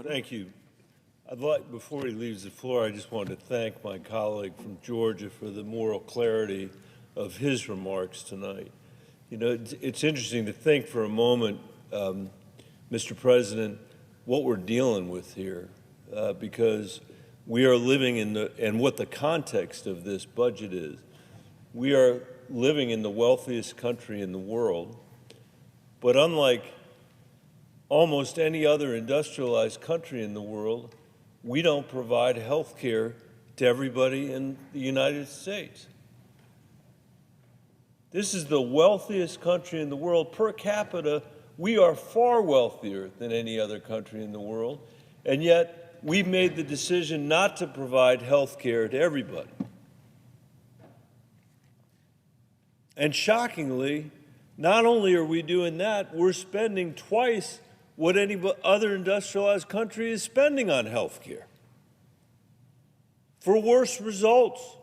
Colorado. Thank you. I'd like, before he leaves the floor, I just wanted to thank my colleague from Georgia for the moral clarity of his remarks tonight. You know, it's interesting to think for a moment, Mr. President, what we're dealing with here, because we are living in and what the context of this budget is. We are living in the wealthiest country in the world, but unlike almost any other industrialized country in the world, we don't provide health care to everybody in the United States. This is the wealthiest country in the world. Per capita, we are far wealthier than any other country in the world, and yet we made the decision not to provide health care to everybody. And shockingly, not only are we doing that, we're spending twice what any other industrialized country is spending on health care, for worse results.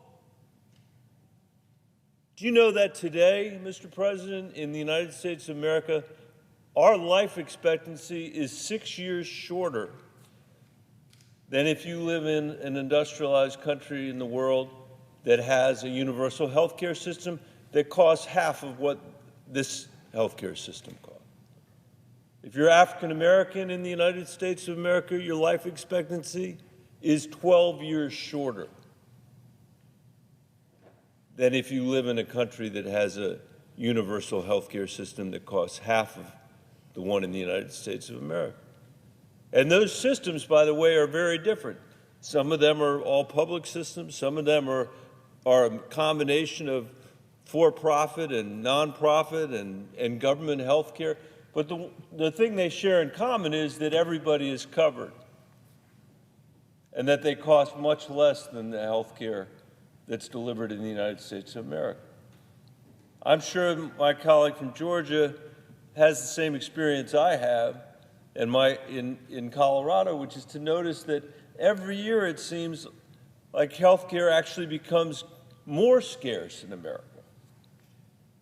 Do you know that today, Mr. President, in the United States of America, our life expectancy is 6 years shorter than if you live in an industrialized country in the world that has a universal health care system that costs half of what this health care system costs? If you're African American in the United States of America, your life expectancy is 12 years shorter than if you live in a country that has a universal health care system that costs half of the one in the United States of America. And those systems, by the way, are very different. Some of them are all public systems. Some of them are a combination of for-profit and nonprofit and government health care. But the thing they share in common is that everybody is covered and that they cost much less than the health care that's delivered in the United States of America. I'm sure my colleague from Georgia has the same experience I have in Colorado, which is to notice that every year it seems like health care actually becomes more scarce in America,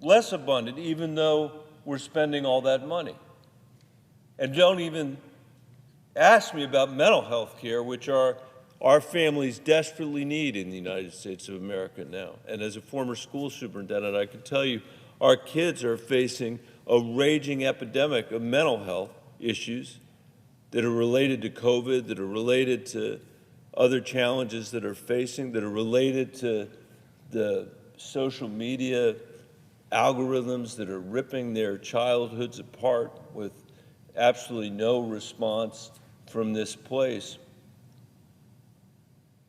less abundant, even though we're spending all that money. And don't even ask me about mental health care, which our families desperately need in the United States of America now. And as a former school superintendent, I can tell you our kids are facing a raging epidemic of mental health issues that are related to COVID, that are related to other challenges that are facing, that are related to the social media algorithms that are ripping their childhoods apart with absolutely no response from this place.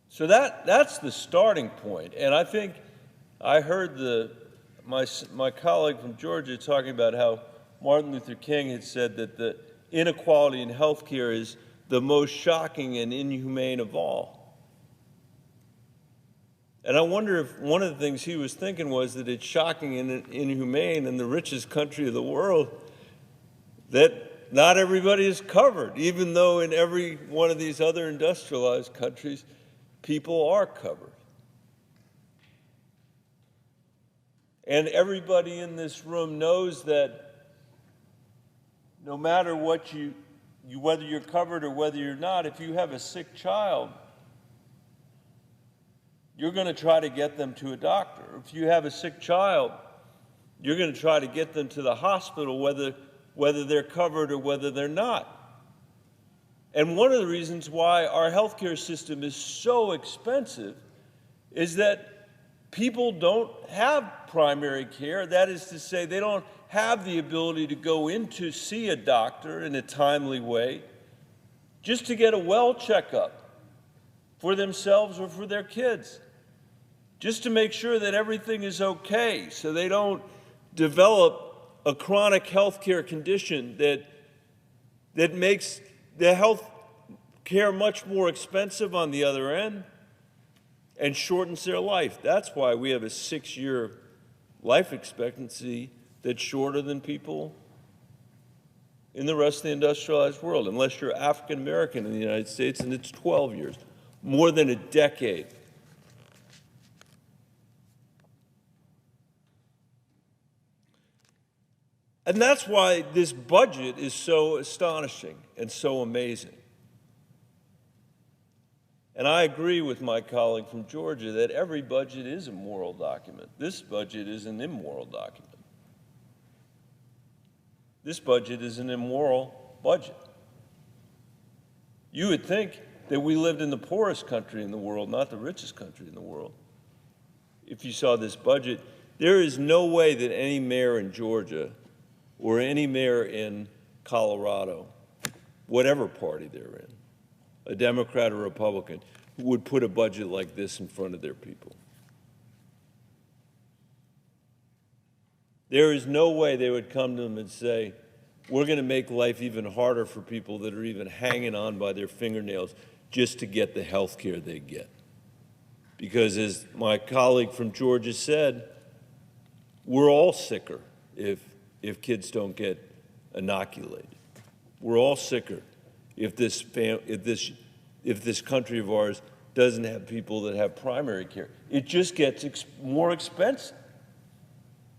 So that's the starting point. And I think I heard my colleague from Georgia talking about how Martin Luther King had said that the inequality in health care is the most shocking and inhumane of all. And I wonder if one of the things he was thinking was that it's shocking and inhumane in the richest country of the world that not everybody is covered, even though in every one of these other industrialized countries, people are covered. And everybody in this room knows that no matter what whether you're covered or whether you're not, if you have a sick child, you're going to try to get them to a doctor. If you have a sick child, you're going to try to get them to the hospital, whether they're covered or whether they're not. And one of the reasons why our healthcare system is so expensive is that people don't have primary care. That is to say, they don't have the ability to go in to see a doctor in a timely way just to get a well checkup for themselves or for their kids, just to make sure that everything is okay so they don't develop a chronic health care condition that makes the health care much more expensive on the other end and shortens their life. That's why we have a 6-year life expectancy that's shorter than people in the rest of the industrialized world, unless you're African American in the United States, and it's 12 years, more than a decade. And that's why this budget is so astonishing and so amazing. And I agree with my colleague from Georgia that every budget is a moral document. This budget is an immoral document. This budget is an immoral budget. You would think that we lived in the poorest country in the world, not the richest country in the world. If you saw this budget, there is no way that any mayor in Georgia or any mayor in Colorado, whatever party they're in, a Democrat or Republican, would put a budget like this in front of their people. There is no way they would come to them and say, we're going to make life even harder for people that are even hanging on by their fingernails just to get the health care they get. Because as my colleague from Georgia said, we're all sicker if kids don't get inoculated. We're all sicker if this country of ours doesn't have people that have primary care. It just gets more expensive.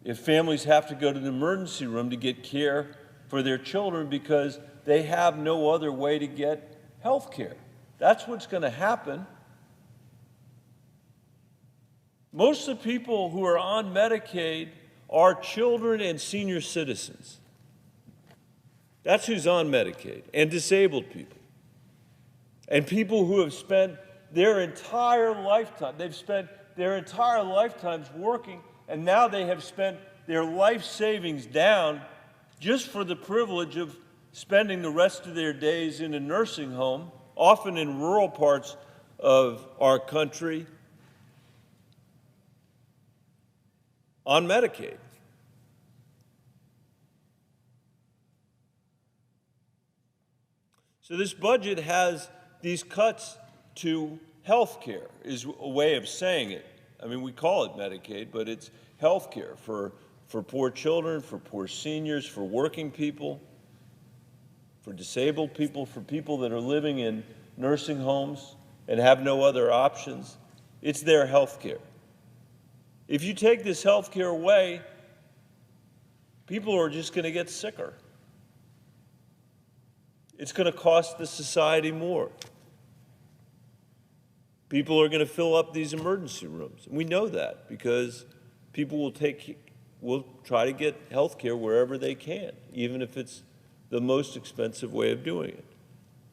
If families have to go to the emergency room to get care for their children because they have no other way to get health care. That's what's going to happen. Most of the people who are on Medicaid are children and senior citizens. That's who's on Medicaid, and disabled people. And people who have spent their entire lifetime, they've spent their entire lifetimes working, and now they have spent their life savings down just for the privilege of spending the rest of their days in a nursing home, often in rural parts of our country, on Medicaid. So this budget has these cuts to health care, is a way of saying it. I mean, we call it Medicaid, but it's health care for poor children, for poor seniors, for working people, for disabled people, for people that are living in nursing homes and have no other options. It's their health care. If you take this health care away, people are just going to get sicker. It's going to cost the society more. People are going to fill up these emergency rooms. And we know that because people will try to get health care wherever they can, even if it's the most expensive way of doing it.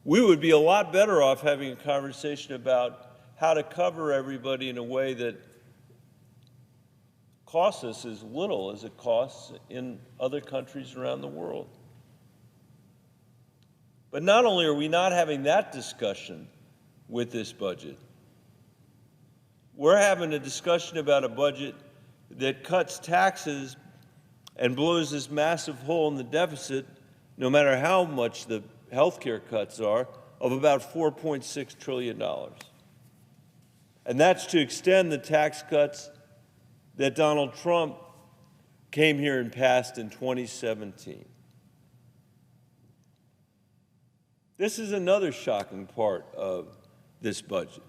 We would be a lot better off having a conversation about how to cover everybody in a way that costs us as little as it costs in other countries around the world. But not only are we not having that discussion with this budget, we're having a discussion about a budget that cuts taxes and blows this massive hole in the deficit, no matter how much the health care cuts are, of about $4.6 trillion. And that's to extend the tax cuts that Donald Trump came here and passed in 2017. This is another shocking part of this budget.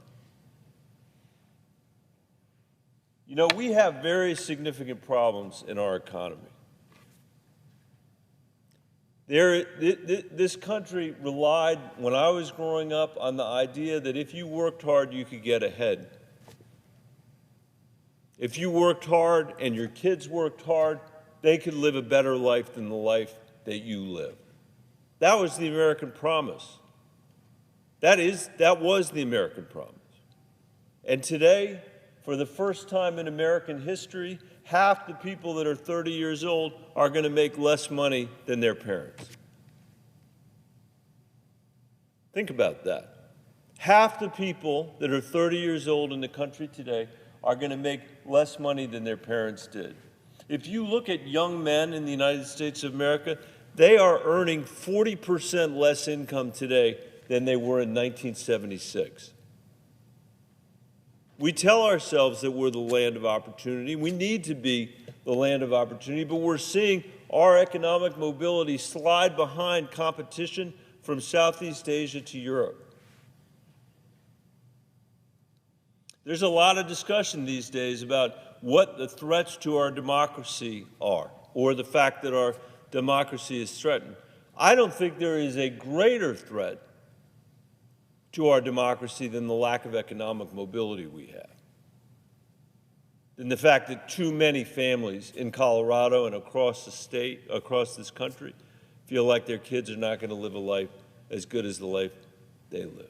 You know, we have very significant problems in our economy. This country relied, when I was growing up, on the idea that if you worked hard, you could get ahead. If you worked hard and your kids worked hard, they could live a better life than the life that you live. That was the American promise. That was the American promise. And today, for the first time in American history, half the people that are 30 years old are going to make less money than their parents. Think about that. Half the people that are 30 years old in the country today are going to make less money than their parents did. If you look at young men in the United States of America, they are earning 40% less income today than they were in 1976. We tell ourselves that we're the land of opportunity. We need to be the land of opportunity, but we're seeing our economic mobility slide behind competition from Southeast Asia to Europe. There's a lot of discussion these days about what the threats to our democracy are, or the fact that our democracy is threatened. I don't think there is a greater threat to our democracy than the lack of economic mobility we have, than the fact that too many families in Colorado and across the state, across this country, feel like their kids are not going to live a life as good as the life they live.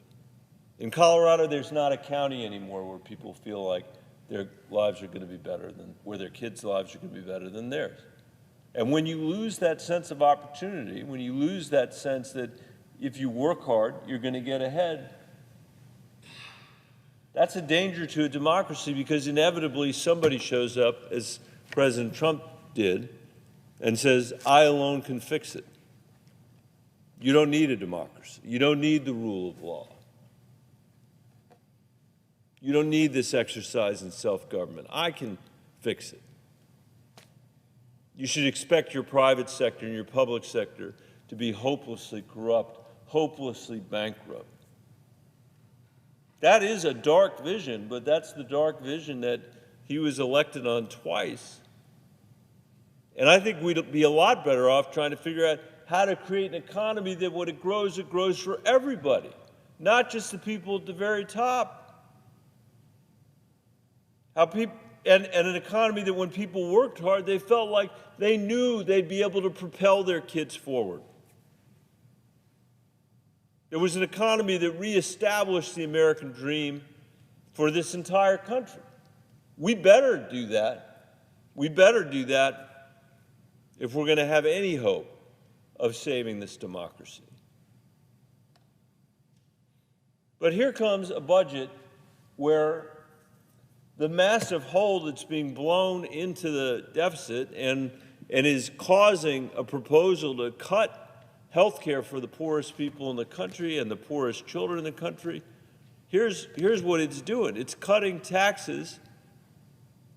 In Colorado, there's not a county anymore where people feel like their lives are going to be better than, where their kids' lives are going to be better than theirs. And when you lose that sense of opportunity, when you lose that sense that if you work hard, you're going to get ahead, that's a danger to a democracy, because inevitably somebody shows up, as President Trump did, and says, I alone can fix it. You don't need a democracy. You don't need the rule of law. You don't need this exercise in self-government. I can fix it. You should expect your private sector and your public sector to be hopelessly corrupt, hopelessly bankrupt. That is a dark vision, but that's the dark vision that he was elected on twice. And I think we'd be a lot better off trying to figure out how to create an economy that when it grows for everybody, not just the people at the very top. And an economy that when people worked hard, they felt like they knew they'd be able to propel their kids forward. It was an economy that reestablished the American dream for this entire country. We better do that. We better do that if we're going to have any hope of saving this democracy. But here comes a budget where the massive hole that's being blown into the deficit and is causing a proposal to cut health care for the poorest people in the country and the poorest children in the country. Here's what it's doing. It's cutting taxes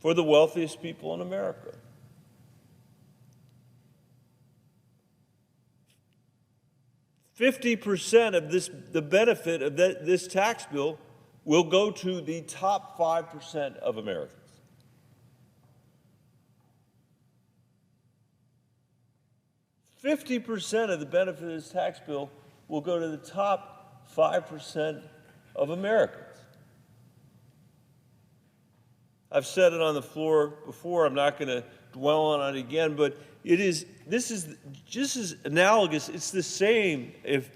for the wealthiest people in America. 50% of the benefit of this tax bill will go to the top 5% of Americans. $50% of the benefit of this tax bill will go to the top 5% of Americans. I've said it on the floor before. I'm not going to dwell on it again, but this is just as analogous. It's the same if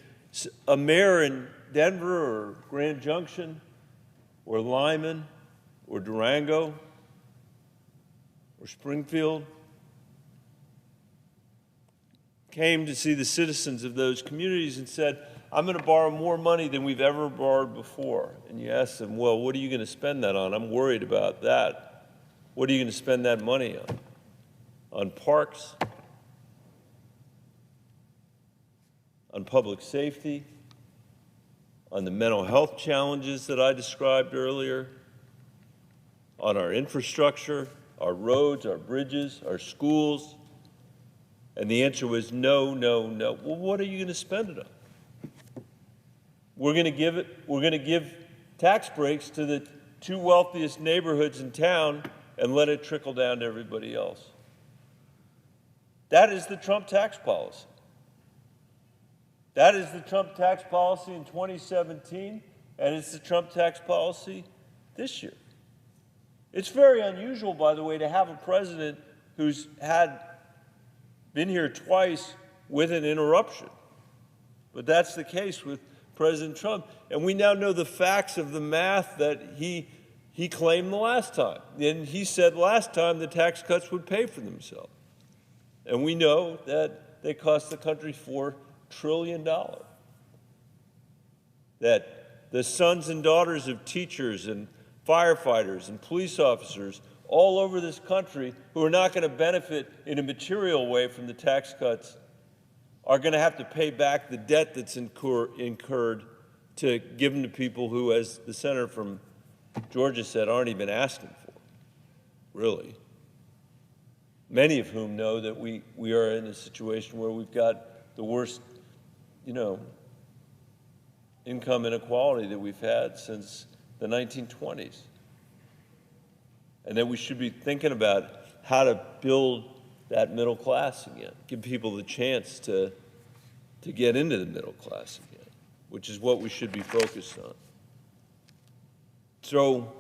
a mayor in Denver or Grand Junction or Lyman or Durango or Springfield came to see the citizens of those communities and said, I'm going to borrow more money than we've ever borrowed before. And you ask them, well, what are you going to spend that on? I'm worried about that. What are you going to spend that money on? On parks? On public safety? On the mental health challenges that I described earlier? On our infrastructure, our roads, our bridges, our schools? And the answer was no, no, no. Well, what are you going to spend it on? We're going to give tax breaks to the two wealthiest neighborhoods in town and let it trickle down to everybody else. That is the Trump tax policy. That is the Trump tax policy in 2017, and it's the Trump tax policy this year. It's very unusual, by the way, to have a president who's been here twice with an interruption. But that's the case with President Trump. And we now know the facts of the math that he claimed the last time. And he said last time the tax cuts would pay for themselves. And we know that they cost the country $4 trillion. That the sons and daughters of teachers and firefighters and police officers all over this country who are not going to benefit in a material way from the tax cuts are going to have to pay back the debt that's incurred to give them to people who, as the senator from Georgia said, aren't even asking for, really. Many of whom know that we are in a situation where we've got the worst, income inequality that we've had since the 1920s. And that we should be thinking about how to build that middle class again, give people the chance to get into the middle class again, which is what we should be focused on. So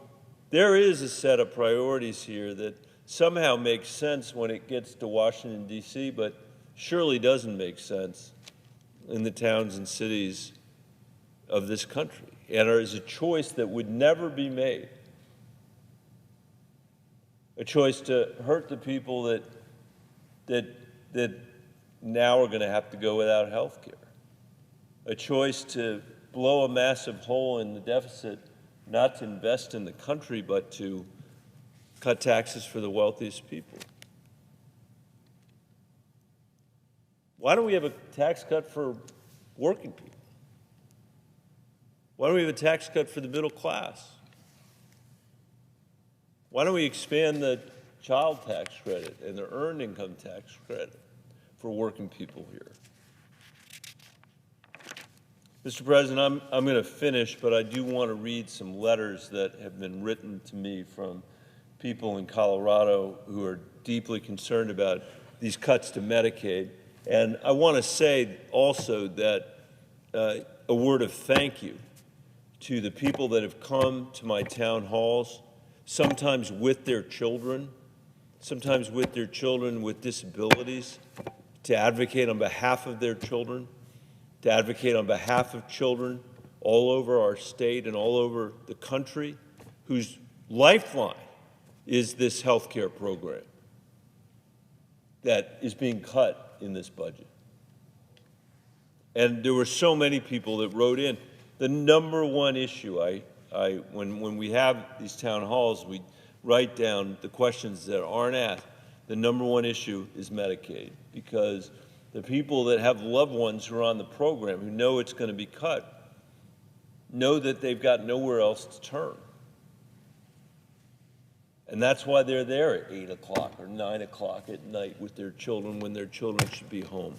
there is a set of priorities here that somehow makes sense when it gets to Washington, D.C., but surely doesn't make sense in the towns and cities of this country, and is a choice that would never be made, a choice to hurt the people that now are going to have to go without health care, a choice to blow a massive hole in the deficit, not to invest in the country, but to cut taxes for the wealthiest people. Why don't we have a tax cut for working people? Why don't we have a tax cut for the middle class? Why don't we expand the child tax credit and the earned income tax credit for working people here? Mr. President, I'm going to finish, but I do want to read some letters that have been written to me from people in Colorado who are deeply concerned about these cuts to Medicaid. And I want to say also that a word of thank you to the people that have come to my town halls, sometimes with their children with disabilities, to advocate on behalf of their children, to advocate on behalf of children all over our state and all over the country whose lifeline is this health care program that is being cut in this budget. And there were so many people that wrote in. The number one issue, when we have these town halls, we write down the questions that aren't asked. The number one issue is Medicaid, because the people that have loved ones who are on the program, who know it's going to be cut, know that they've got nowhere else to turn. And that's why they're there at 8 o'clock or 9 o'clock at night with their children when their children should be home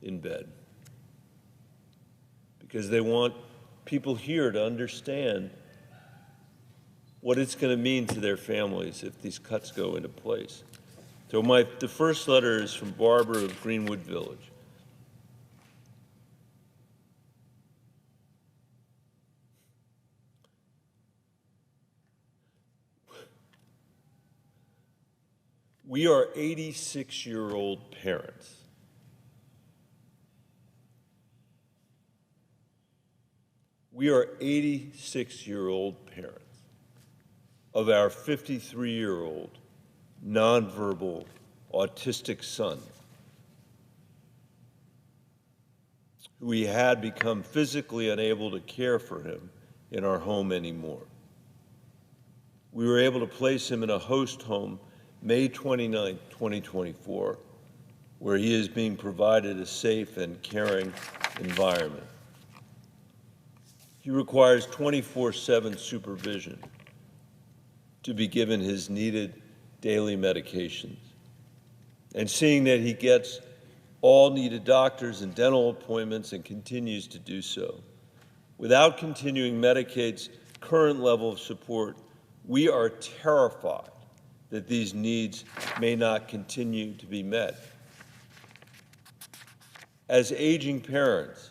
in bed. Because they want people here to understand what it's going to mean to their families if these cuts go into place. So the first letter is from Barbara of Greenwood Village. We are 86-year-old parents. We are 86-year-old parents of our 53-year-old nonverbal autistic son, who we had become physically unable to care for him in our home anymore. We were able to place him in a host home May 29, 2024, where he is being provided a safe and caring environment. He requires 24/7 supervision to be given his needed daily medications. And seeing that he gets all needed doctors and dental appointments and continues to do so, without continuing Medicaid's current level of support, we are terrified that these needs may not continue to be met. As aging parents,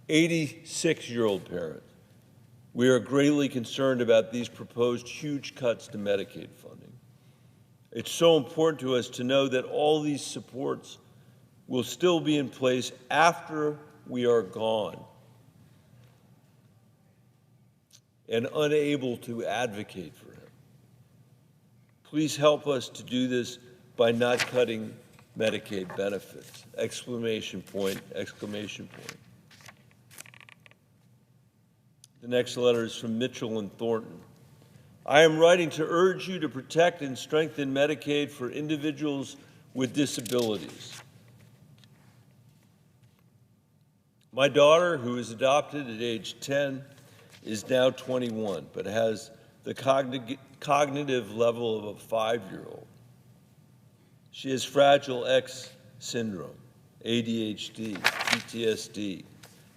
86-year-old parents, we are greatly concerned about these proposed huge cuts to Medicaid funding. It's so important to us to know that all these supports will still be in place after we are gone and unable to advocate for him. Please help us to do this by not cutting Medicaid benefits. Exclamation point, exclamation point. The next letter is from Mitchell and Thornton. I am writing to urge you to protect and strengthen Medicaid for individuals with disabilities. My daughter, who was adopted at age 10, is now 21, but has the cognitive level of a 5-year-old. She has Fragile X syndrome, ADHD, PTSD,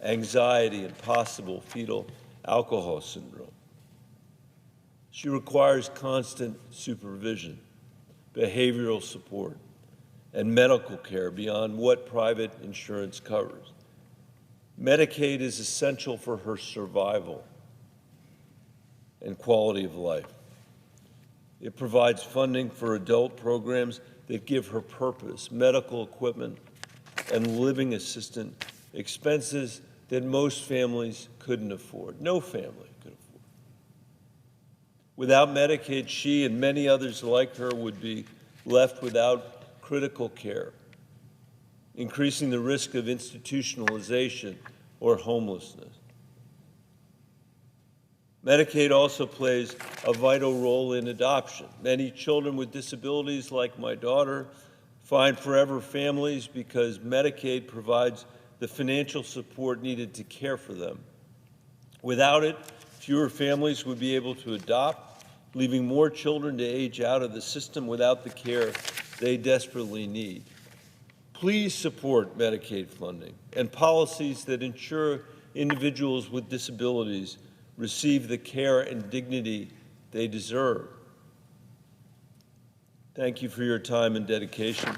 anxiety, and possible fetal alcohol syndrome. She requires constant supervision, behavioral support, and medical care beyond what private insurance covers. Medicaid is essential for her survival and quality of life. It provides funding for adult programs that give her purpose, medical equipment, and living assistance, expenses that most families couldn't afford. No family could afford. Without Medicaid, she and many others like her would be left without critical care, increasing the risk of institutionalization or homelessness. Medicaid also plays a vital role in adoption. Many children with disabilities, like my daughter, find forever families because Medicaid provides the financial support needed to care for them. Without it, fewer families would be able to adopt, leaving more children to age out of the system without the care they desperately need. Please support Medicaid funding and policies that ensure individuals with disabilities receive the care and dignity they deserve. Thank you for your time and dedication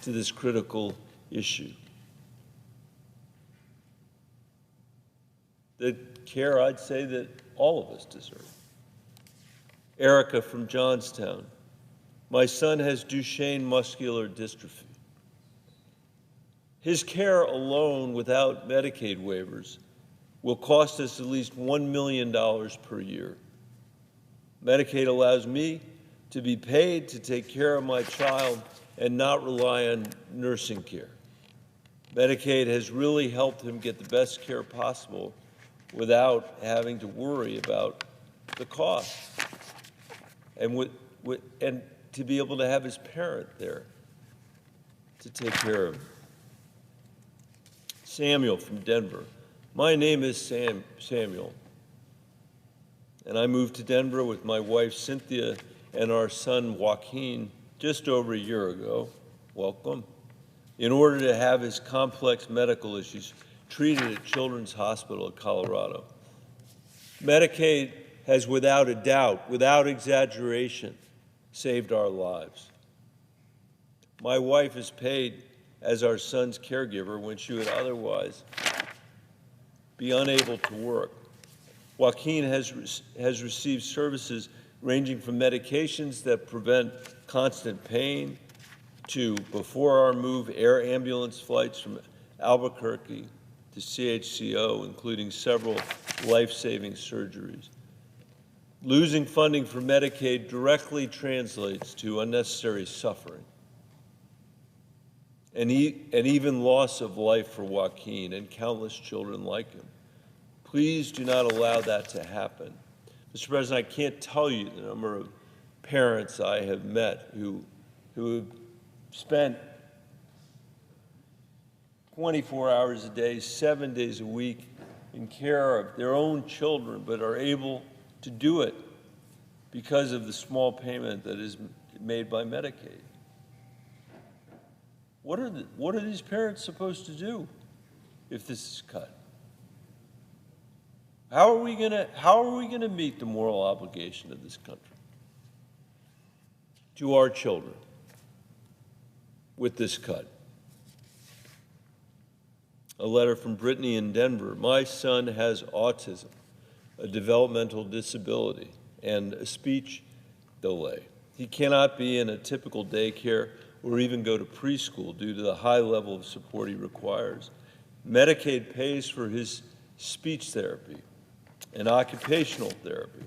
to this critical issue. The care, I'd say, that all of us deserve. Erica from Johnstown. My son has Duchenne muscular dystrophy. His care alone, without Medicaid waivers, will cost us at least $1 million per year. Medicaid allows me to be paid to take care of my child and not rely on nursing care. Medicaid has really helped him get the best care possible without having to worry about the cost, and to be able to have his parent there to take care of him. Samuel from Denver. My name is Samuel, and I moved to Denver with my wife Cynthia and our son Joaquin just over a year ago. Welcome. In order to have his complex medical issues treated at Children's Hospital of Colorado. Medicaid has, without a doubt, without exaggeration, saved our lives. My wife is paid as our son's caregiver when she would otherwise be unable to work. Joaquin has received services ranging from medications that prevent constant pain to, before our move, air ambulance flights from Albuquerque to CHCO, including several life-saving surgeries. Losing funding for Medicaid directly translates to unnecessary suffering and even loss of life for Joaquin and countless children like him. Please do not allow that to happen. Mr. President, I can't tell you the number of parents I have met who have spent 24 hours a day, 7 days a week in care of their own children, but are able to do it because of the small payment that is made by Medicaid. What are these parents supposed to do if this is cut? How are we going to meet the moral obligation of this country to our children with this cut? A letter from Brittany in Denver. My son has autism, a developmental disability, and a speech delay. He cannot be in a typical daycare or even go to preschool due to the high level of support he requires. Medicaid pays for his speech therapy and occupational therapy.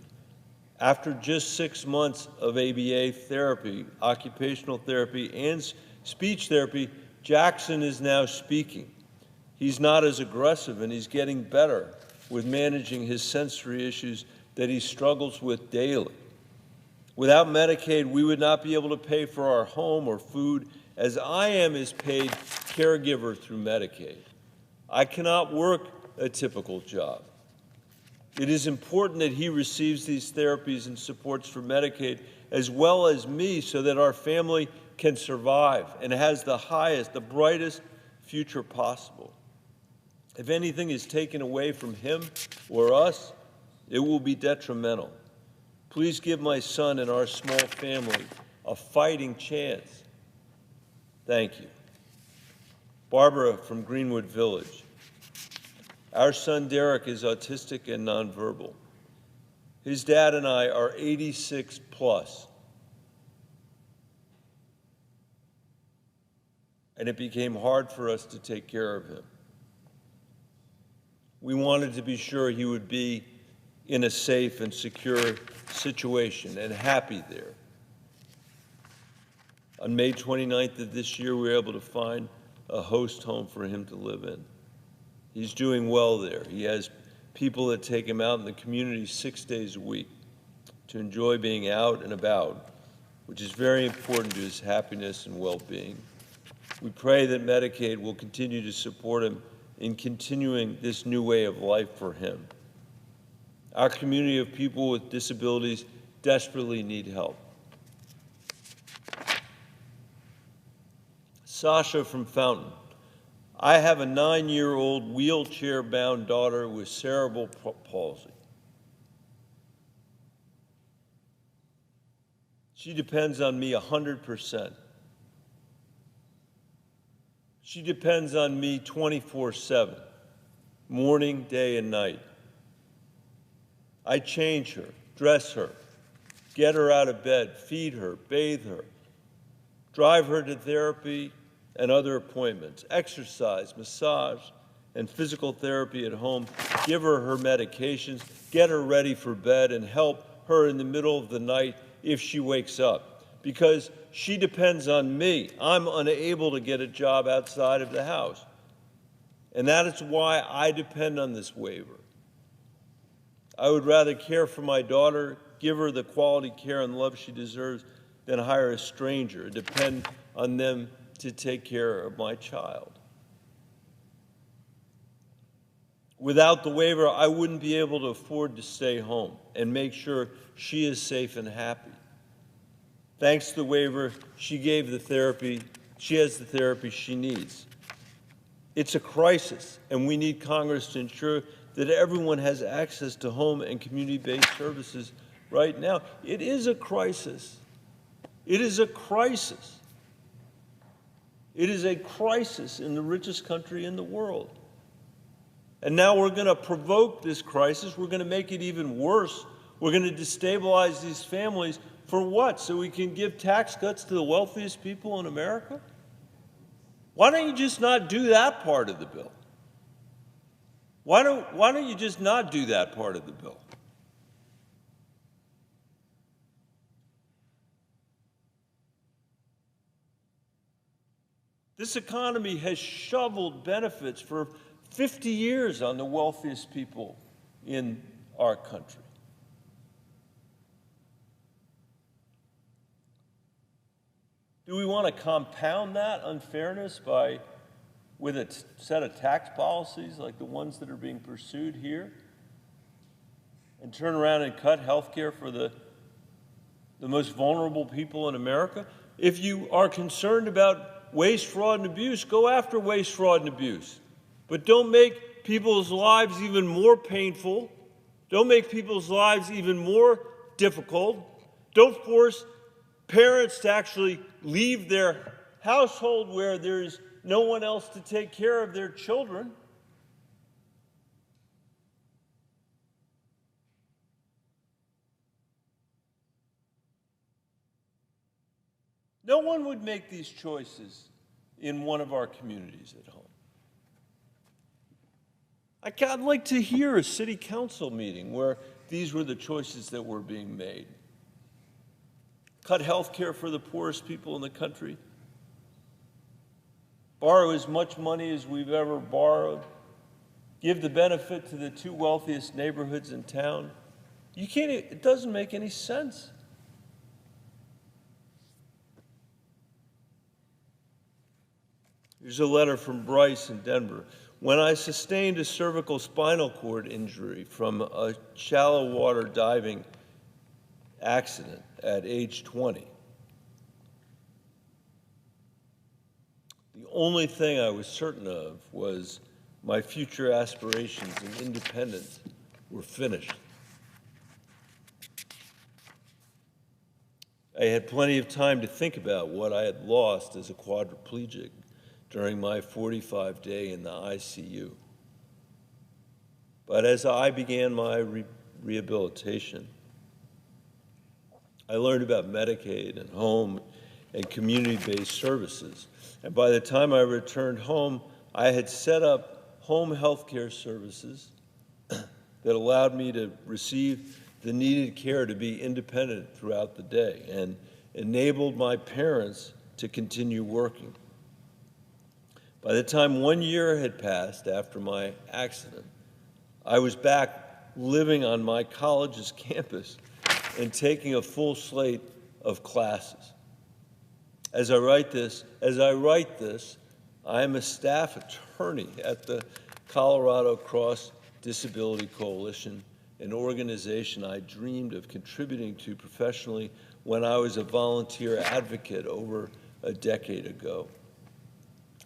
After just 6 months of ABA therapy, occupational therapy, and speech therapy, Jackson is now speaking. He's not as aggressive, and he's getting better with managing his sensory issues that he struggles with daily. Without Medicaid, we would not be able to pay for our home or food, as I am his paid caregiver through Medicaid. I cannot work a typical job. It is important that he receives these therapies and supports from Medicaid as well as me so that our family can survive and has the highest, the brightest future possible. If anything is taken away from him or us, it will be detrimental. Please give my son and our small family a fighting chance. Thank you. Barbara from Greenwood Village. Our son Derek is autistic and nonverbal. His dad and I are 86 plus. And it became hard for us to take care of him. We wanted to be sure he would be in a safe and secure situation and happy there. On May 29th of this year, we were able to find a host home for him to live in. He's doing well there. He has people that take him out in the community 6 days a week to enjoy being out and about, which is very important to his happiness and well-being. We pray that Medicaid will continue to support him in continuing this new way of life for him. Our community of people with disabilities desperately need help. Sasha from Fountain. I have a 9-year-old wheelchair-bound daughter with cerebral palsy. She depends on me 100%. She depends on me 24/7, morning, day, and night. I change her, dress her, get her out of bed, feed her, bathe her, drive her to therapy and other appointments, exercise, massage, and physical therapy at home, give her her medications, get her ready for bed, and help her in the middle of the night if she wakes up. Because she depends on me. I'm unable to get a job outside of the house. And that is why I depend on this waiver. I would rather care for my daughter, give her the quality care and love she deserves, than hire a stranger and depend on them to take care of my child. Without the waiver, I wouldn't be able to afford to stay home and make sure she is safe and happy. Thanks to the waiver, she has the therapy she needs. It's a crisis, and we need Congress to ensure that everyone has access to home and community-based services right now. It is a crisis. It is a crisis. It is a crisis in the richest country in the world. And now we're going to provoke this crisis. We're going to make it even worse. We're going to destabilize these families. For what? So we can give tax cuts to the wealthiest people in America? Why don't you just not do that part of the bill? Why don't you just not do that part of the bill? This economy has shoveled benefits for 50 years on the wealthiest people in our country. Do we want to compound that unfairness with a set of tax policies like the ones that are being pursued here, and turn around and cut health care for the most vulnerable people in America? If you are concerned about waste, fraud, and abuse, go after waste, fraud, and abuse. But don't make people's lives even more painful. Don't make people's lives even more difficult. Don't force parents to actually leave their household where there's no one else to take care of their children. No one would make these choices in one of our communities at home. I'd like to hear a city council meeting where these were the choices that were being made. Cut health care for the poorest people in the country. Borrow as much money as we've ever borrowed. Give the benefit to the 2 wealthiest neighborhoods in town. It doesn't make any sense. Here's a letter from Bryce in Denver. When I sustained a cervical spinal cord injury from a shallow water diving accident at age 20, the only thing I was certain of was my future aspirations in independence were finished. I had plenty of time to think about what I had lost as a quadriplegic during my 45-day in the ICU. But as I began my rehabilitation, I learned about Medicaid and home and community-based services. And by the time I returned home, I had set up home health care services that allowed me to receive the needed care to be independent throughout the day and enabled my parents to continue working. By the time 1 year had passed after my accident, I was back living on my college's campus and taking a full slate of classes. As I write this, I am a staff attorney at the Colorado Cross Disability Coalition, an organization I dreamed of contributing to professionally when I was a volunteer advocate over a decade ago.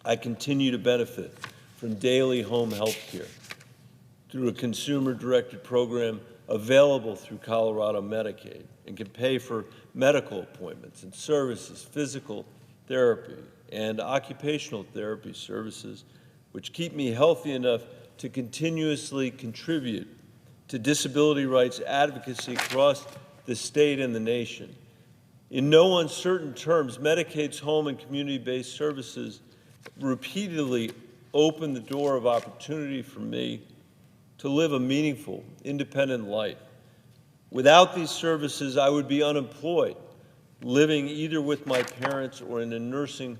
I continue to benefit from daily home health care through a consumer-directed program available through Colorado Medicaid and can pay for medical appointments and services, physical therapy, and occupational therapy services, which keep me healthy enough to continuously contribute to disability rights advocacy across the state and the nation. In no uncertain terms, Medicaid's home and community-based services repeatedly open the door of opportunity for me to live a meaningful, independent life. Without these services, I would be unemployed, living either with my parents or in a nursing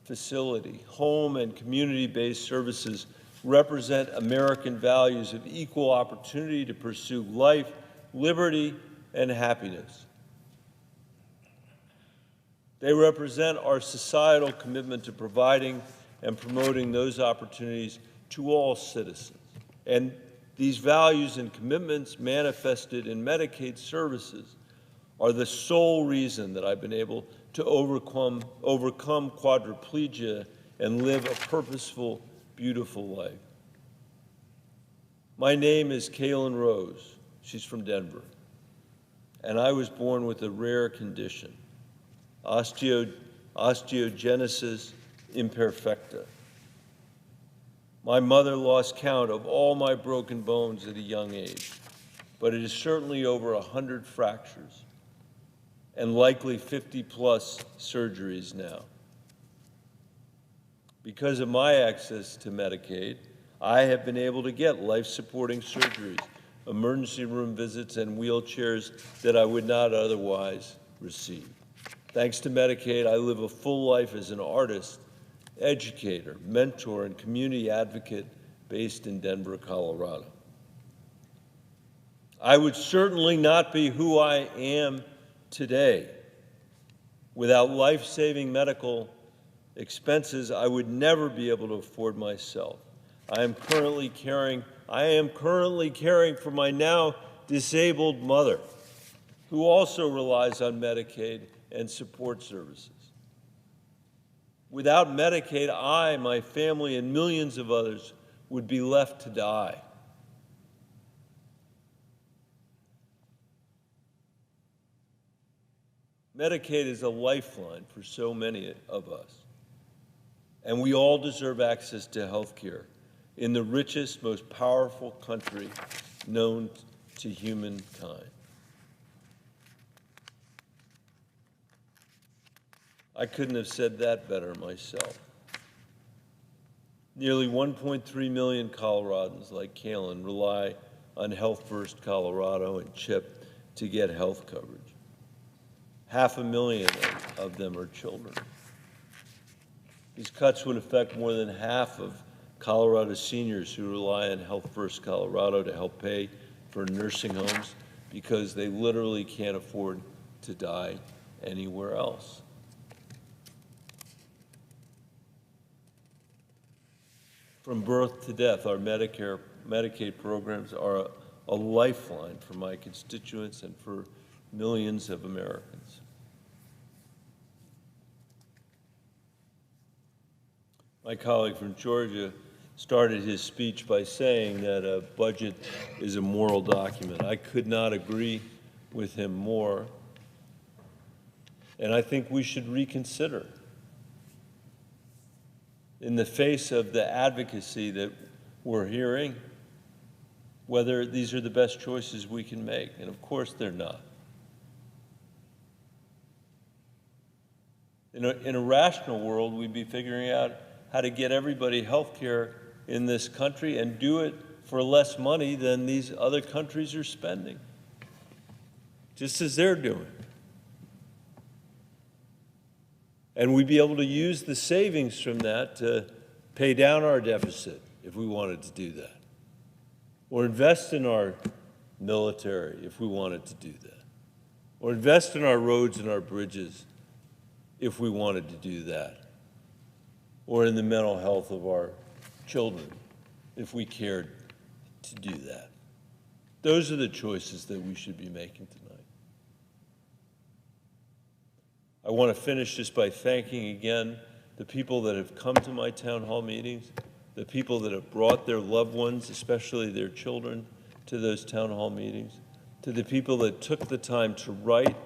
facility. Home and community-based services represent American values of equal opportunity to pursue life, liberty, and happiness. They represent our societal commitment to providing and promoting those opportunities to all citizens. And these values and commitments manifested in Medicaid services are the sole reason that I've been able to overcome quadriplegia and live a purposeful, beautiful life. My name is Kaylin Rose. She's from Denver. And I was born with a rare condition, osteogenesis imperfecta. My mother lost count of all my broken bones at a young age, but it is certainly over 100 fractures and likely 50-plus surgeries now. Because of my access to Medicaid, I have been able to get life-supporting surgeries, emergency room visits, and wheelchairs that I would not otherwise receive. Thanks to Medicaid, I live a full life as an artist, educator, mentor, and community advocate based in Denver, Colorado. I would certainly not be who I am today. Without life-saving medical expenses, I would never be able to afford myself. I am currently caring for my now disabled mother, who also relies on Medicaid and support services. Without Medicaid, I, my family, and millions of others would be left to die. Medicaid is a lifeline for so many of us, and we all deserve access to health care in the richest, most powerful country known to humankind. I couldn't have said that better myself. Nearly 1.3 million Coloradans like Kaylin rely on Health First Colorado and CHIP to get health coverage. 500,000 of them are children. These cuts would affect more than half of Colorado's seniors who rely on Health First Colorado to help pay for nursing homes because they literally can't afford to die anywhere else. From birth to death, our Medicaid programs are a lifeline for my constituents and for millions of Americans. My colleague from Georgia started his speech by saying that a budget is a moral document. I could not agree with him more, and I think we should reconsider. In the face of the advocacy that we're hearing whether these are the best choices we can make. And of course they're not. In a rational world, we'd be figuring out how to get everybody health care in this country and do it for less money than these other countries are spending, just as they're doing. And we'd be able to use the savings from that to pay down our deficit if we wanted to do that, or invest in our military if we wanted to do that, or invest in our roads and our bridges if we wanted to do that, or in the mental health of our children if we cared to do that. Those are the choices that we should be making tonight. I want to finish just by thanking again the people that have come to my town hall meetings, the people that have brought their loved ones, especially their children, to those town hall meetings, to the people that took the time to write,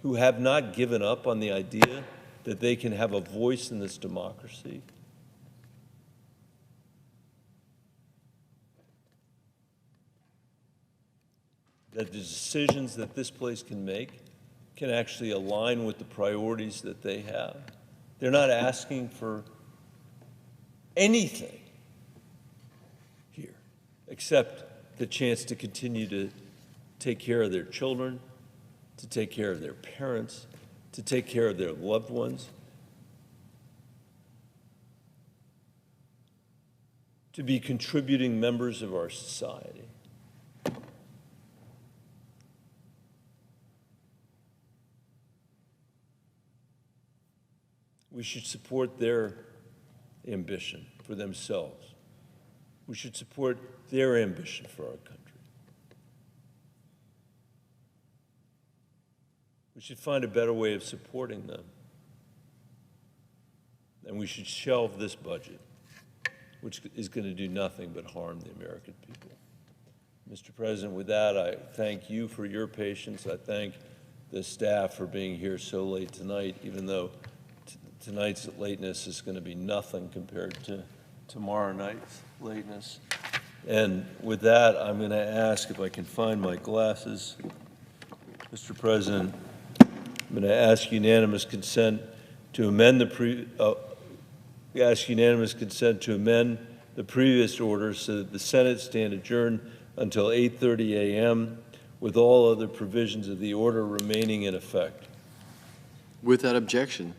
who have not given up on the idea that they can have a voice in this democracy. That the decisions that this place can make can actually align with the priorities that they have. They're not asking for anything here except the chance to continue to take care of their children, to take care of their parents, to take care of their loved ones, to be contributing members of our society. We should support their ambition for themselves. We should support their ambition for our country. We should find a better way of supporting them. And we should shelve this budget, which is going to do nothing but harm the American people. Mr. President, with that, I thank you for your patience. I thank the staff for being here so late tonight, even though tonight's lateness is going to be nothing compared to tomorrow night's lateness. And with that, I'm going to ask if I can find my glasses. Mr. President, I'm going to ask unanimous consent to amend the previous order so that the Senate stand adjourned until 8:30 a.m. with all other provisions of the order remaining in effect. Without objection.